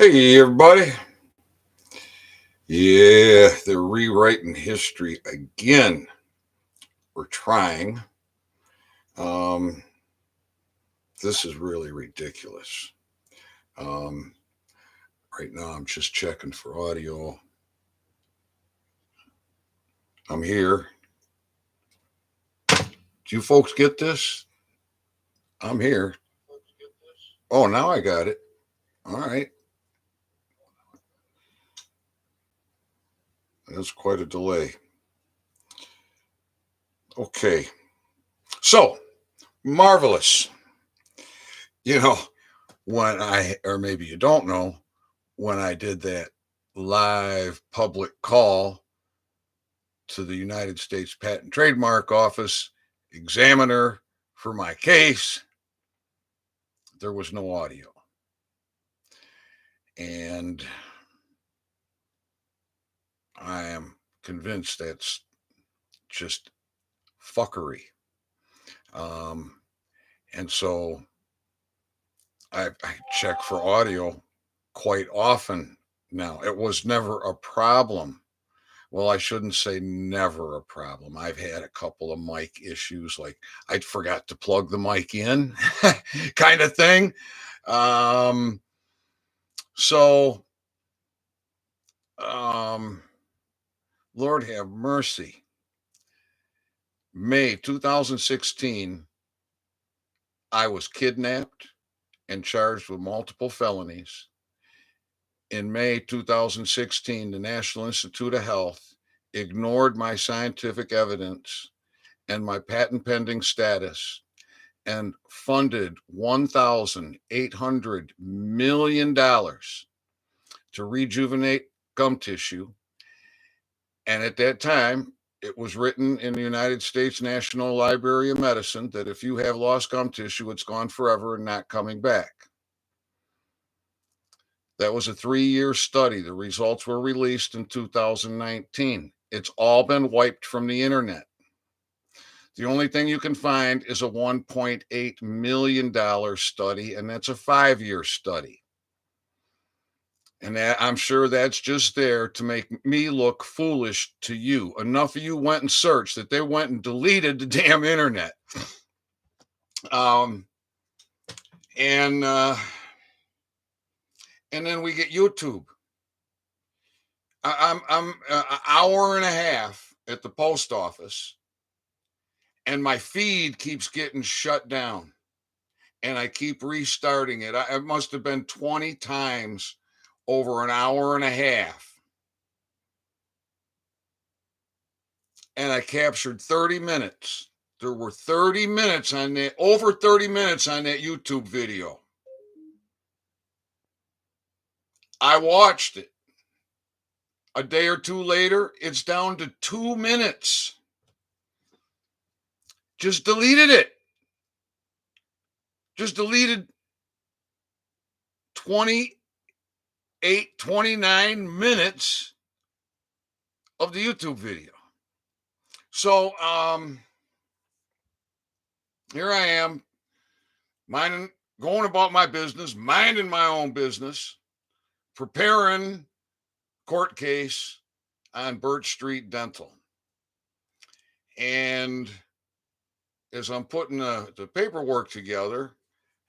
Hey, everybody. Yeah, they're rewriting history again. We're trying. Um, this is really ridiculous. Um, right now, I'm just checking for audio. I'm here. Do you folks get this? I'm here. Oh, now I got it. All right. That's quite a delay. Okay. So, marvelous. You know, or maybe you don't know, when I did that live public call to the United States Patent and Trademark Office examiner for my case, there was no audio. And I am convinced that's just fuckery. And so I check for audio quite often now. It was never a problem. Well, I shouldn't say never a problem. I've had a couple of mic issues, like I forgot to plug the mic in kind of thing. Um, so, Lord have mercy. May 2016, I was kidnapped and charged with multiple felonies. In May 2016, the National Institute of Health ignored my scientific evidence and my patent pending status and funded $1,800 million to rejuvenate gum tissue. And at that time, it was written in the United States National Library of Medicine that if you have lost gum tissue, it's gone forever and not coming back. That was a 3-year study. The results were released in 2019. It's all been wiped from the internet. The only thing you can find is a $1.8 million study, and that's a 5-year study. And I'm sure that's just there to make me look foolish to you. Enough of you went and searched that they went and deleted the damn internet. And then we get YouTube. I'm an hour and a half at the post office, and my feed keeps getting shut down, and I keep restarting it. It must have been 20 times over an hour and a half. And I captured 30 minutes. There were 30 minutes on that, over 30 minutes on that YouTube video. I watched it. A day or two later, it's down to 2 minutes. Just deleted it. Just deleted 29 minutes of the YouTube video. So here I am, going about my business, minding my own business, preparing court case on Birch Street Dental. And as I'm putting the paperwork together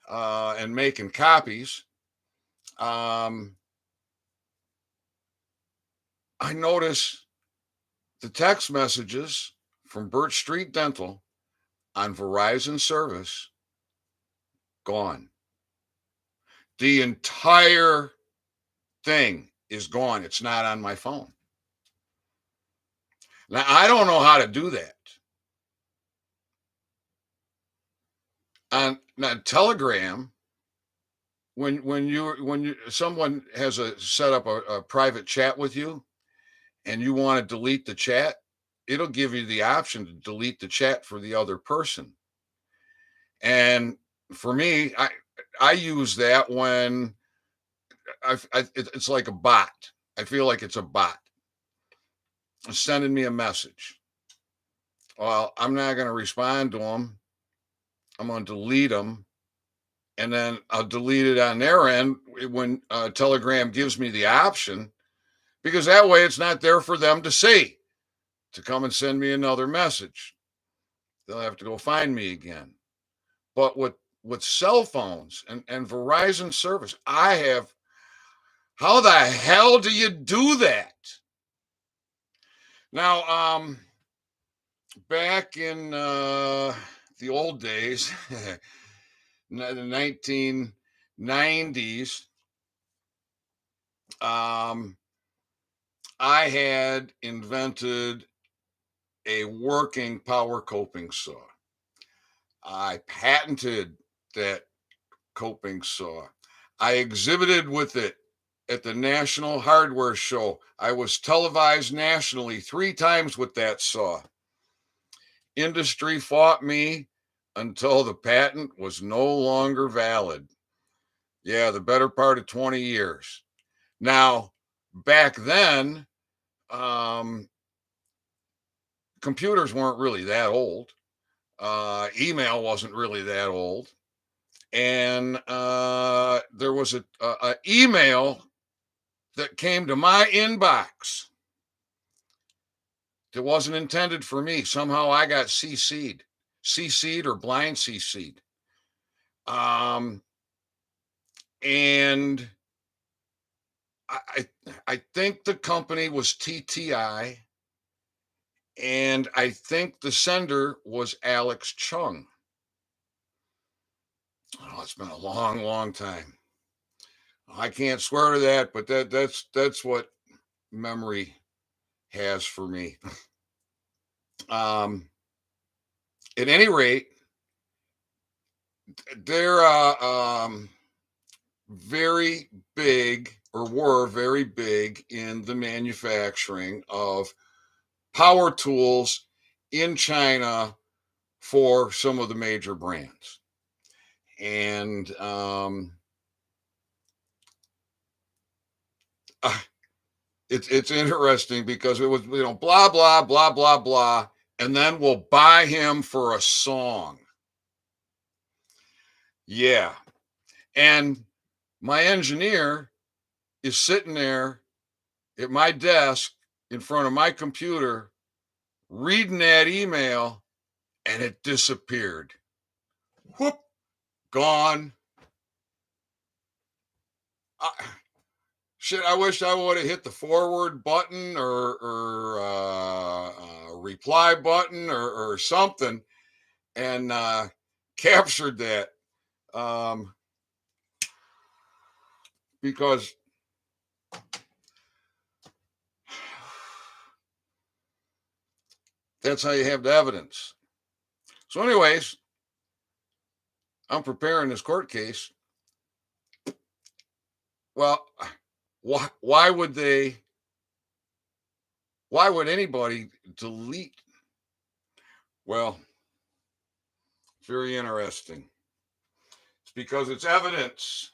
and making copies, I notice the text messages from Birch Street Dental on Verizon service gone. The entire thing is gone. It's not on my phone. Now, I don't know how to do that. On Telegram, when someone has set up a private chat with you and you want to delete the chat, it'll give you the option to delete the chat for the other person. And for me, I use that when it's like a bot. I feel like it's a bot sending me a message. Well, I'm not going to respond to them. I'm going to delete them, and then I'll delete it on their end when Telegram gives me the option, because that way it's not there for them to see, to come and send me another message. They'll have to go find me again. But with cell phones and Verizon service, how the hell do you do that? Now, back in the old days, the 1990s, I had invented a working power coping saw. I patented that coping saw. I exhibited with it at the National Hardware Show. I was televised nationally 3 times with that saw. Industry fought me until the patent was no longer valid. Yeah, the better part of 20 years. Now, back then, computers weren't really that old. Email wasn't really that old. And there was an email that came to my inbox that wasn't intended for me. Somehow I got CC'd or blind CC'd. And I think the company was TTI, and I think the sender was Alex Chung. Oh, it's been a long, long time. I can't swear to that, but that's what memory has for me. At any rate, they're very big, or were very big, in the manufacturing of power tools in China for some of the major brands. And it's interesting because it was, blah, blah, blah, blah, blah, and then we'll buy him for a song. Yeah. And my engineer is sitting there at my desk in front of my computer reading that email, and it disappeared. Whoop, gone. Shit, I wish I would have hit the forward button or reply button or something and captured that. Because that's how you have the evidence. So anyways, I'm preparing this court case. Well, why would anybody delete? Well, it's very interesting. It's because it's evidence.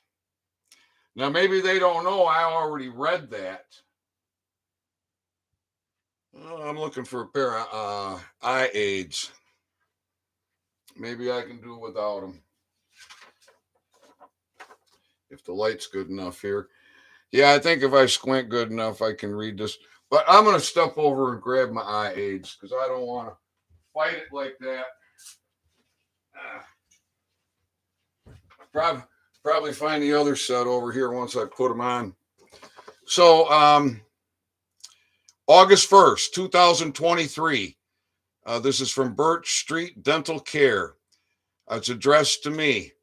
Now, maybe they don't know I already read that. I'm looking for a pair of eye aids. Maybe I can do it without them. If the light's good enough here. Yeah, I think if I squint good enough, I can read this. But I'm going to step over and grab my eye aids because I don't want to fight it like that. Probably find the other set over here once I put them on. So, August 1st, 2023. This is from Birch Street Dental Care. It's addressed to me.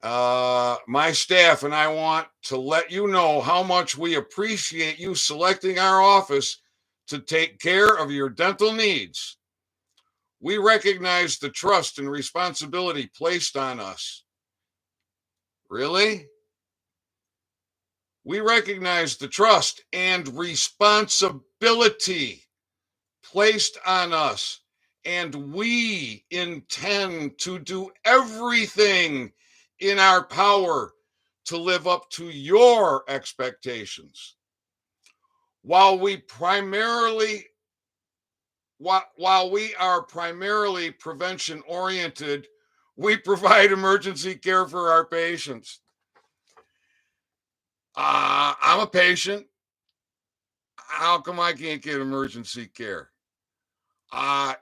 My staff and I want to let you know how much we appreciate you selecting our office to take care of your dental needs. We recognize the trust and responsibility placed on us. Really? We recognize the trust and responsibility placed on us, and we intend to do everything in our power to live up to your expectations. While we are primarily prevention oriented, we provide emergency care for our patients. I'm a patient. How come I can't get emergency care?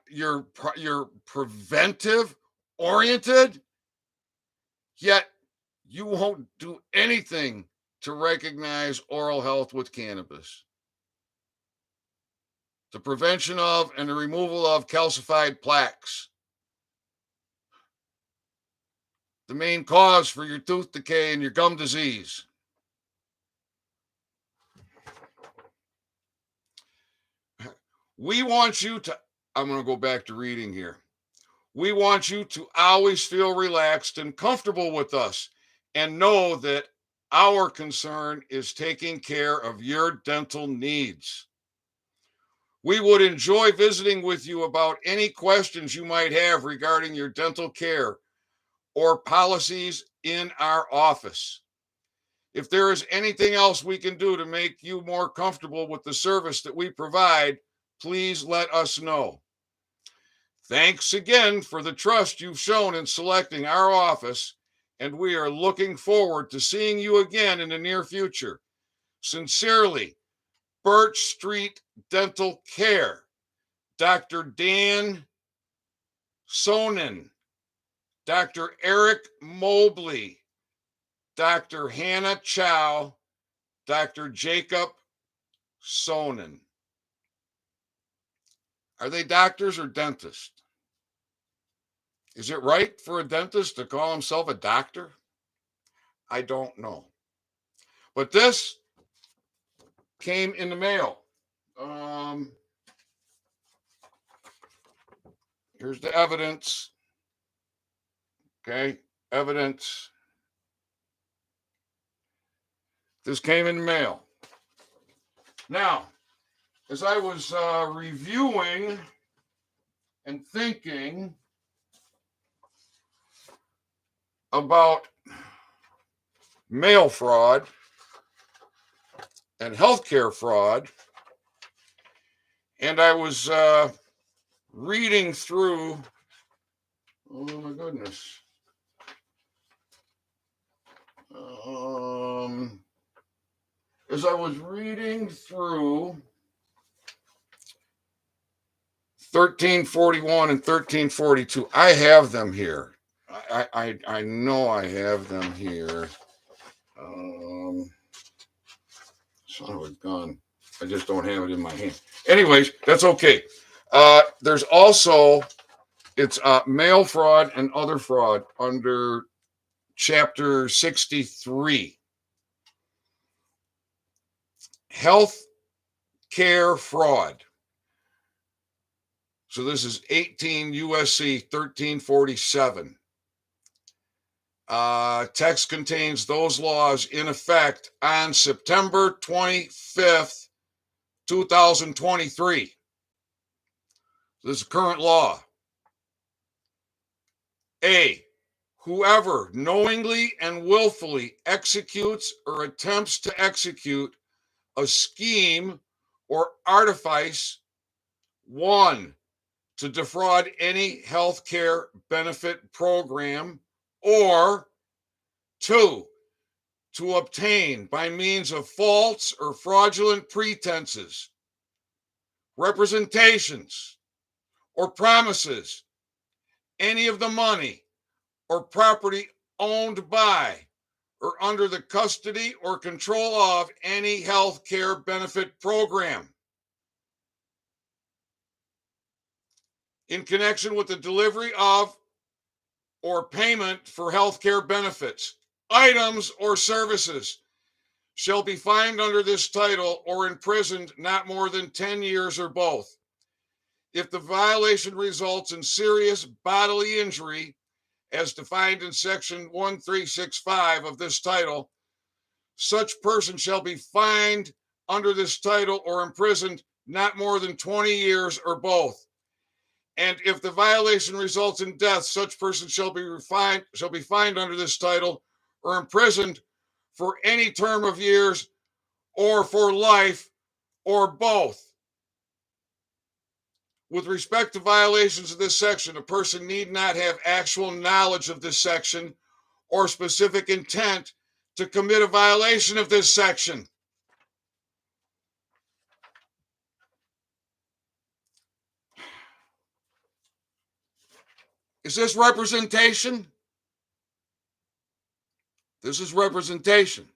You're preventive oriented, yet you won't do anything to recognize oral health with cannabis. The prevention of and the removal of calcified plaques. The main cause for your tooth decay and your gum disease. We want you to, I'm going to go back to reading here. We want you to always feel relaxed and comfortable with us and know that our concern is taking care of your dental needs. We would enjoy visiting with you about any questions you might have regarding your dental care or policies in our office. If there is anything else we can do to make you more comfortable with the service that we provide, please let us know. Thanks again for the trust you've shown in selecting our office, and we are looking forward to seeing you again in the near future. Sincerely, Birch Street Dental Care, Dr. Dan Sonnen, Dr. Eric Mobley, Dr. Hannah Chow, Dr. Jacob Sonnen. Are they doctors or dentists? Is it right for a dentist to call himself a doctor? I don't know. But this came in the mail. Here's the evidence. Okay, evidence. This came in the mail. Now, as I was reviewing and thinking about mail fraud and healthcare fraud, and I was reading through, oh my goodness, as I was reading through 1341 and 1342, I have them here. I know I have them here. Son of a gun. I just don't have it in my hand. Anyways, that's okay. There's also, it's mail fraud and other fraud under Chapter 63. Health care fraud. So this is 18 USC 1347. Text contains those laws in effect on September 25th, 2023. This is current law. A, whoever knowingly and willfully executes or attempts to execute a scheme or artifice, 1, to defraud any health care benefit program, or 2, to obtain by means of false or fraudulent pretenses, representations, or promises any of the money or property owned by or under the custody or control of any health care benefit program in connection with the delivery of or payment for health care benefits, items, or services shall be fined under this title or imprisoned not more than 10 years or both. If the violation results in serious bodily injury, as defined in Section 1365 of this title, such person shall be fined under this title or imprisoned not more than 20 years or both. And if the violation results in death, such person shall be fined under this title or imprisoned for any term of years or for life or both. With respect to violations of this section, a person need not have actual knowledge of this section or specific intent to commit a violation of this section. Is this representation? This is representation.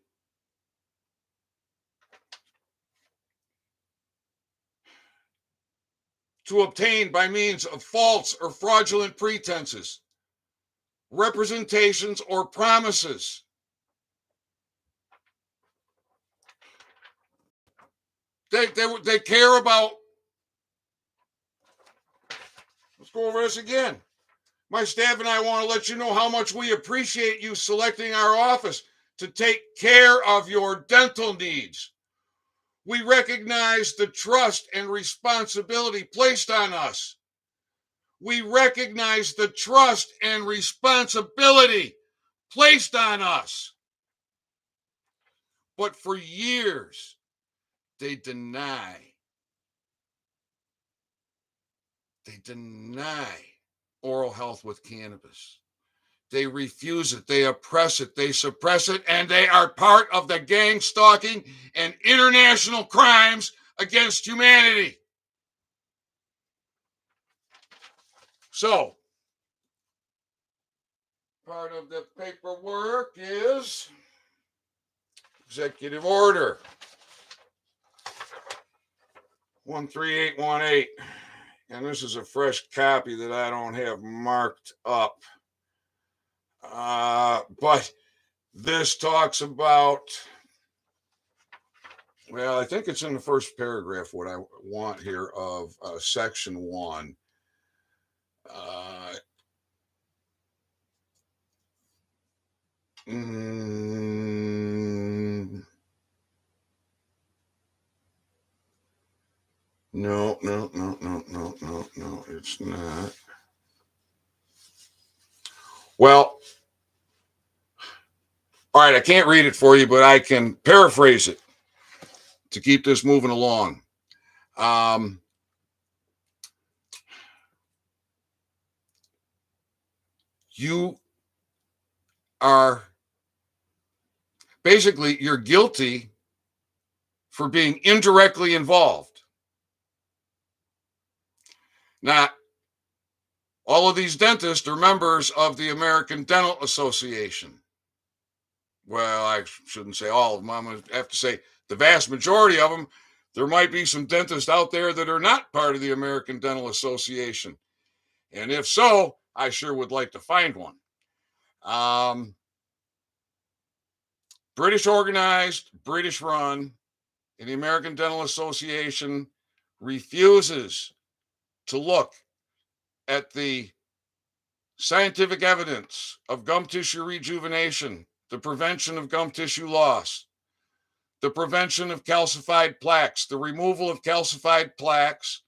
To obtain by means of false or fraudulent pretenses, representations, or promises. They care about. Let's go over this again. My staff and I want to let you know how much we appreciate you selecting our office to take care of your dental needs. We recognize the trust and responsibility placed on us. We recognize the trust and responsibility placed on us. But for years, they deny oral health with cannabis. They refuse it, they oppress it, they suppress it, and they are part of the gang stalking and international crimes against humanity. So, part of the paperwork is Executive Order 13818. And this is a fresh copy that I don't have marked up. But this talks about, well, I think it's in the first paragraph what I want here of section 1. No, it's not. Well, all right, I can't read it for you, but I can paraphrase it to keep this moving along. You are basically, you're guilty for being indirectly involved. Now, all of these dentists are members of the American Dental Association. Well, I shouldn't say all of them. I'm going to have to say the vast majority of them. There might be some dentists out there that are not part of the American Dental Association. And if so, I sure would like to find one. British organized, British run, and the American Dental Association refuses to look at the scientific evidence of gum tissue rejuvenation, the prevention of gum tissue loss, the prevention of calcified plaques, the removal of calcified plaques,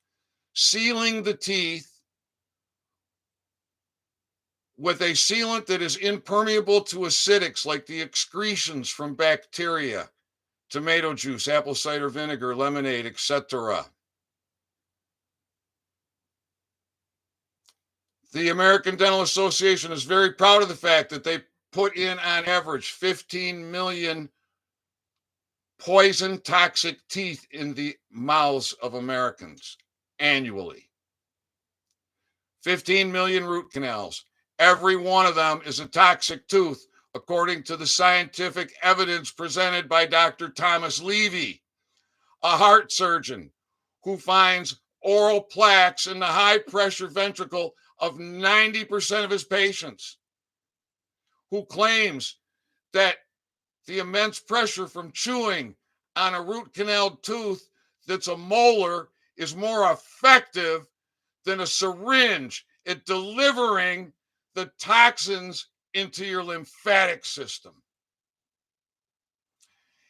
sealing the teeth with a sealant that is impermeable to acidics like the excretions from bacteria, tomato juice, apple cider vinegar, lemonade, etc. The American Dental Association is very proud of the fact that they put in, on average, 15 million poison toxic teeth in the mouths of Americans annually. 15 million root canals. Every one of them is a toxic tooth, according to the scientific evidence presented by Dr. Thomas Levy, a heart surgeon who finds oral plaques in the high pressure ventricle of 90% of his patients, who claims that the immense pressure from chewing on a root canal tooth that's a molar is more effective than a syringe at delivering the toxins into your lymphatic system.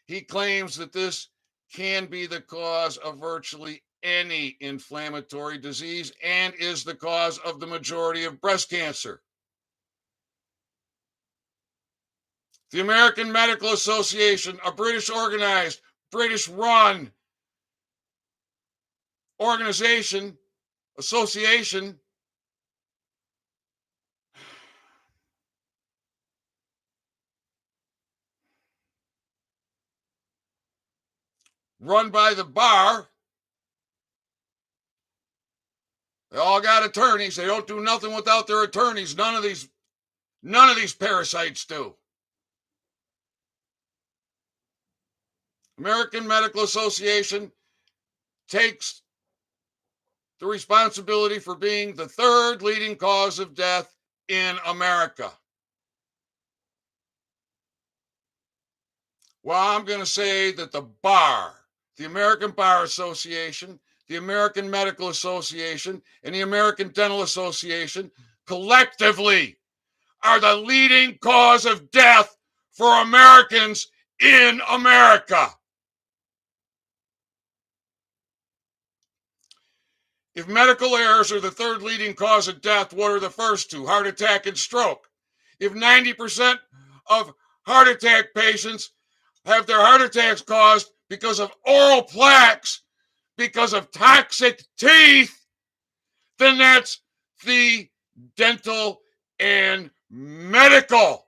He claims that this can be the cause of virtually any inflammatory disease and is the cause of the majority of breast cancer. The American Medical Association, a British organized, British run organization, association, run by the bar, They all got attorneys. They don't do nothing without their attorneys. None of these parasites do. American Medical Association takes the responsibility for being the third leading cause of death in America. Well, I'm going to say that the BAR, the American Bar Association, the American Medical Association, and the American Dental Association collectively are the leading cause of death for Americans in America. If medical errors are the third leading cause of death, what are the first two? Heart attack and stroke. If 90% of heart attack patients have their heart attacks caused because of oral plaques, because of toxic teeth, then that's the dental and medical.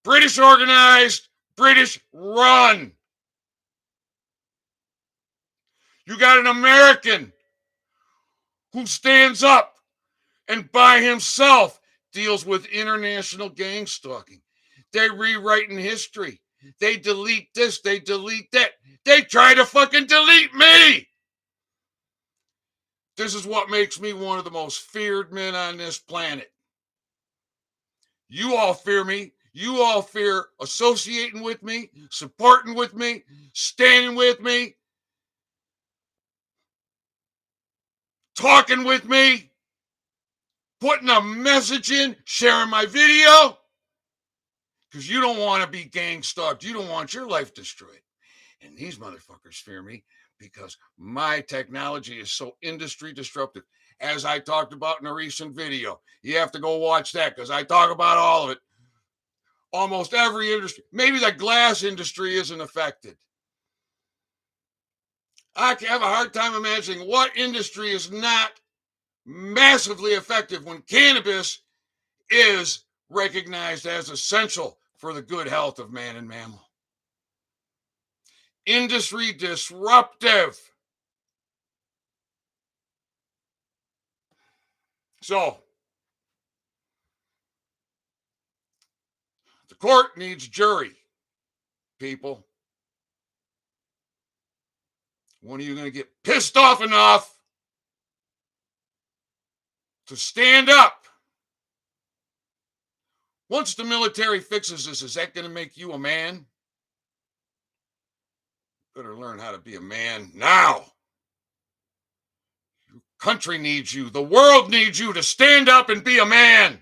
British organized, British run. You got an American who stands up and by himself deals with international gang stalking. They're rewriting history. They delete this, they delete that. They try to fucking delete me. This is what makes me one of the most feared men on this planet. You all fear me. You all fear associating with me, supporting with me, standing with me, talking with me, putting a message in, sharing my video, because you don't want to be gang stalked. You don't want your life destroyed. And these motherfuckers fear me because my technology is so industry disruptive. As I talked about in a recent video, you have to go watch that because I talk about all of it. Almost every industry, maybe the glass industry isn't affected. I have a hard time imagining what industry is not massively effective when cannabis is recognized as essential for the good health of man and mammal. Industry disruptive. So, the court needs jury, people. When are you going to get pissed off enough to stand up? Once the military fixes this, is that going to make you a man? Better learn how to be a man now. Your country needs you. The world needs you to stand up and be a man.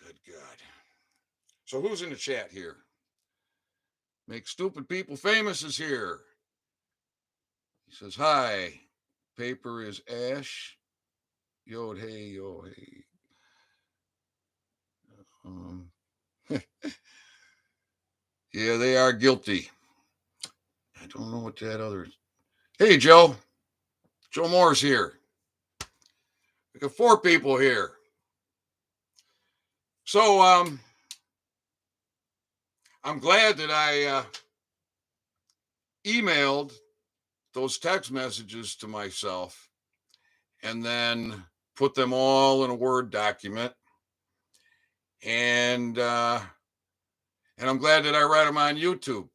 Good God. So who's in the chat here? Make stupid people famous is here. He says, hi. Paper is ash. Yo, hey, yo, hey. Yeah, they are guilty. I don't know what that other is. Hey, Joe. Joe Moore's here. We got 4 people here. So, I'm glad that I emailed those text messages to myself and then put them all in a Word document. And I'm glad that I read them on YouTube.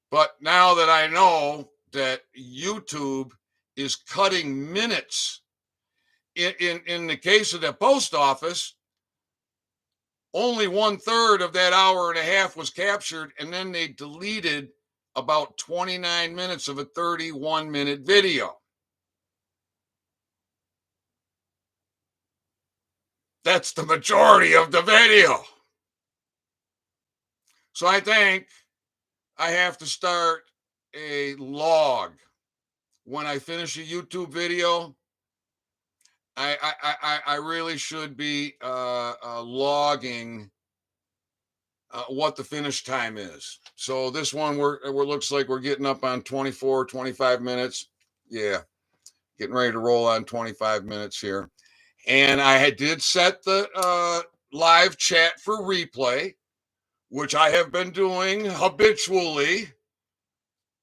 But now that I know that YouTube is cutting minutes, in the case of the post office, only 1/3 of that hour and a half was captured, and then they deleted about 29 minutes of a 31-minute video. That's the majority of the video. So I think I have to start a log. When I finish a YouTube video, I really should be logging what the finish time is. So this one we're looks like we're getting up on 24, 25 minutes. Yeah, getting ready to roll on 25 minutes here. And I did set the live chat for replay, which I have been doing habitually,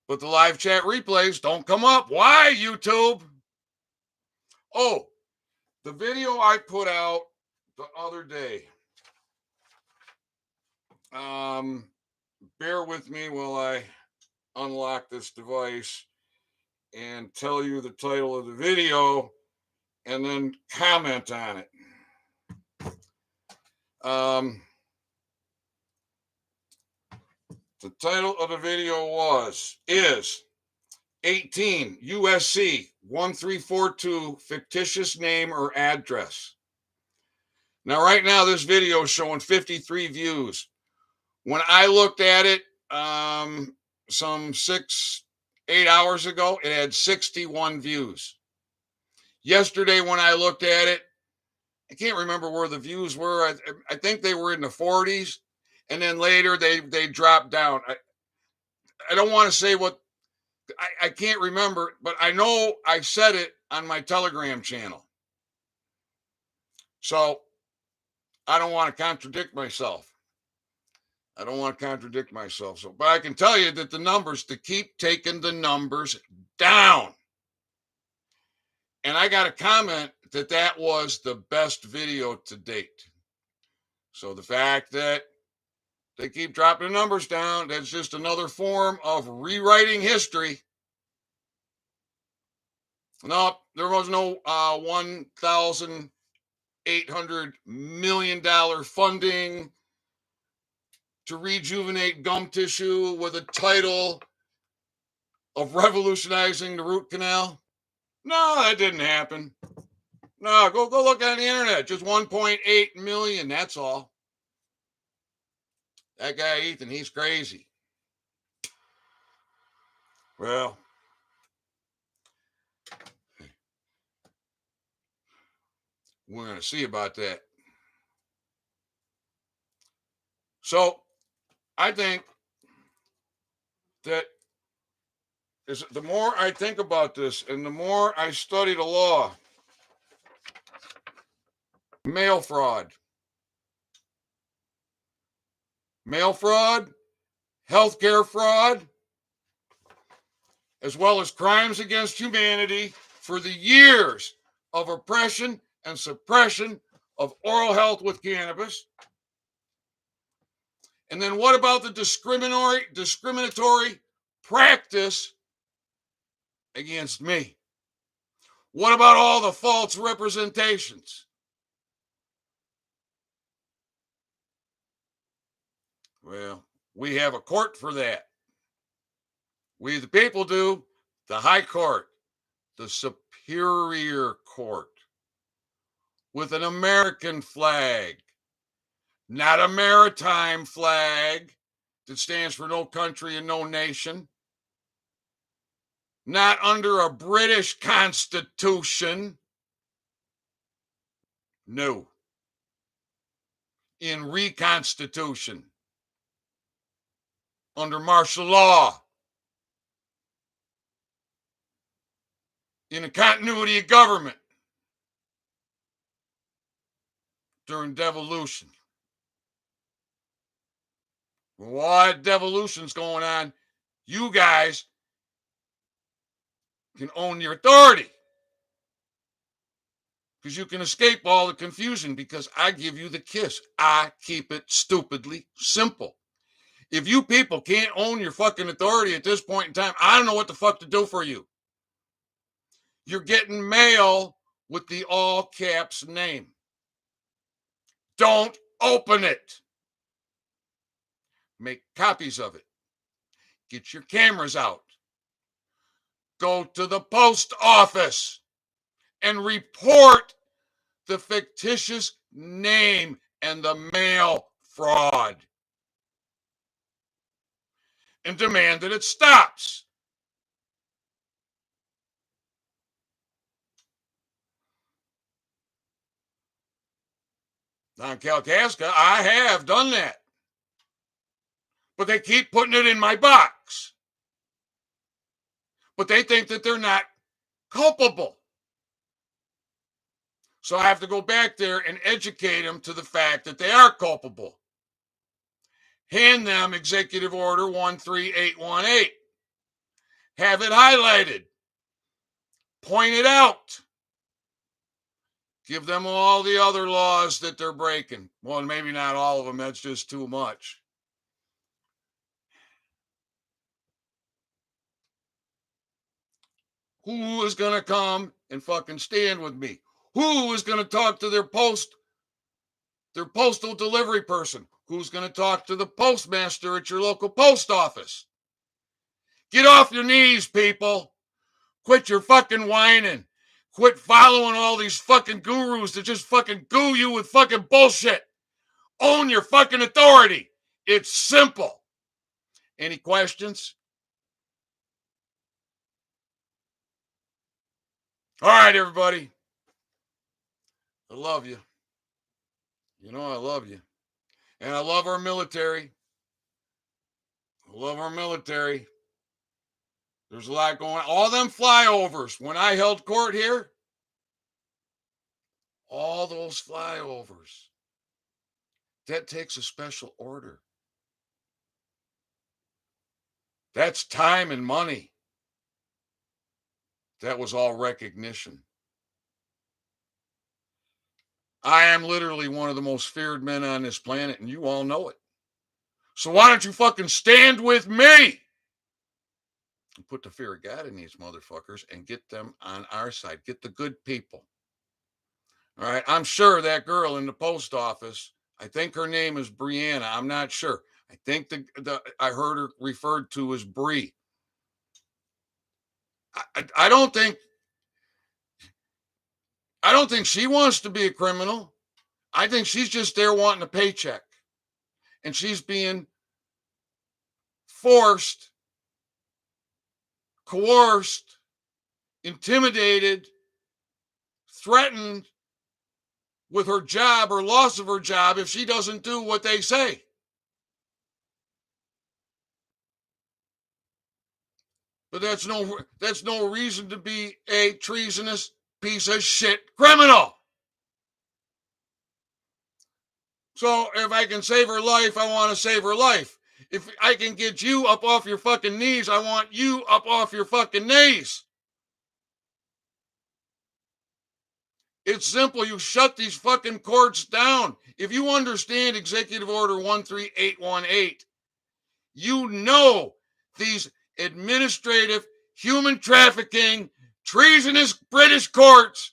but the live chat replays don't come up. Why, YouTube? Oh, the video I put out the other day. Bear with me while I unlock this device and tell you the title of the video and then comment on it. The title of the video is 18 USC 1342 fictitious name or address. Now, right now, this video is showing 53 views. When I looked at it some 6-8 hours ago, it had 61 views. Yesterday, when I looked at it, I can't remember where the views were. I think they were in the 40s, and then later they dropped down. I don't want to say what I can't remember, but I know I said it on my Telegram channel. So I don't want to contradict myself. So, but I can tell you that the numbers, to keep taking the numbers down. And I got a comment that was the best video to date. So the fact that they keep dropping the numbers down, that's just another form of rewriting history. No, there was no $1,800 million funding to rejuvenate gum tissue with a title of revolutionizing the root canal. No, that didn't happen. No, go look on the internet. Just 1.8 million. That's all. That guy Ethan, he's crazy. Well, we're going to see about that. So I think that the more I think about this and the more I study the law, mail fraud, healthcare fraud, as well as crimes against humanity for the years of oppression and suppression of oral health with cannabis. And then what about the discriminatory practice against me? What about all the false representations? Well, we have a court for that. We, the people, do. The High Court, the Superior Court, with an American flag, not a maritime flag that stands for no country and no nation, not under a British Constitution. No. In Reconstitution, under martial law, in a continuity of government during devolution. While that devolution's going on, you guys can own your authority, because you can escape all the confusion, because I give you the kiss. I keep it stupidly simple. If you people can't own your fucking authority at this point in time, I don't know what the fuck to do for you. You're getting mail with the all caps name. Don't open it. Make copies of it. Get your cameras out. Go to the post office and report the fictitious name and the mail fraud, and demand that it stops. On Kalkaska, I have done that. But they keep putting it in my box. But they think that they're not culpable. So I have to go back there and educate them to the fact that they are culpable. hand them Executive Order 13818. Have it highlighted. Point it out. Give them all the other laws that they're breaking. Well, maybe not all of them. That's just too much. Who is going to come and fucking stand with me? Who is going to talk to their postal delivery person? Who's going to talk to the postmaster at your local post office? Get off your knees, people. Quit your fucking whining. Quit following all these fucking gurus that just fucking goo you with fucking bullshit. Own your fucking authority. It's simple. Any questions? All right, everybody. I love you. You know I love you. And I love our military. I love our military. There's a lot going on. All them flyovers. When I held court here, all those flyovers. That takes a special order. That's time and money. That was all recognition. I am literally one of the most feared men on this planet, and you all know it. So why don't you fucking stand with me? And put the fear of God in these motherfuckers and get them on our side. Get the good people. All right. I'm sure that girl in the post office, I think her name is Brianna. I'm not sure. I think I heard her referred to as Bree. I don't think she wants to be a criminal. I think she's just there wanting a paycheck. And she's being forced, coerced, intimidated, threatened with her job or loss of her job if she doesn't do what they say. But that's no reason to be a treasonous piece of shit criminal. So if I can save her life, I want to save her life. If I can get you up off your fucking knees, I want you up off your fucking knees. It's simple. You shut these fucking courts down. If you understand Executive Order 13818, you know these administrative, human trafficking, treasonous British courts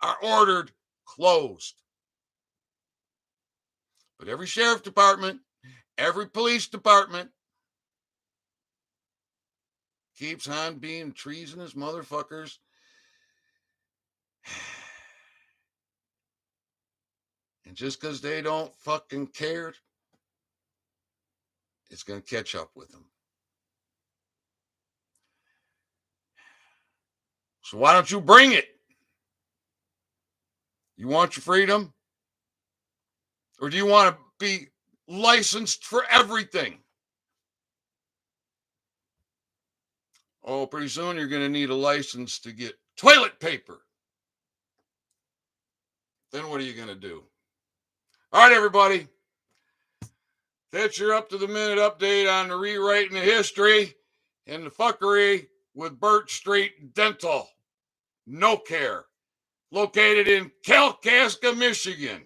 are ordered closed. But every sheriff department, every police department keeps on being treasonous motherfuckers. And just because they don't fucking care, it's going to catch up with them. So why don't you bring it? You want your freedom? Or do you want to be licensed for everything? Oh, pretty soon you're going to need a license to get toilet paper. Then what are you going to do? All right, everybody. That's your up-to-the-minute update on the rewriting of history and the fuckery with BIRCH Street Dental. No care. Located in Kalkaska, Michigan.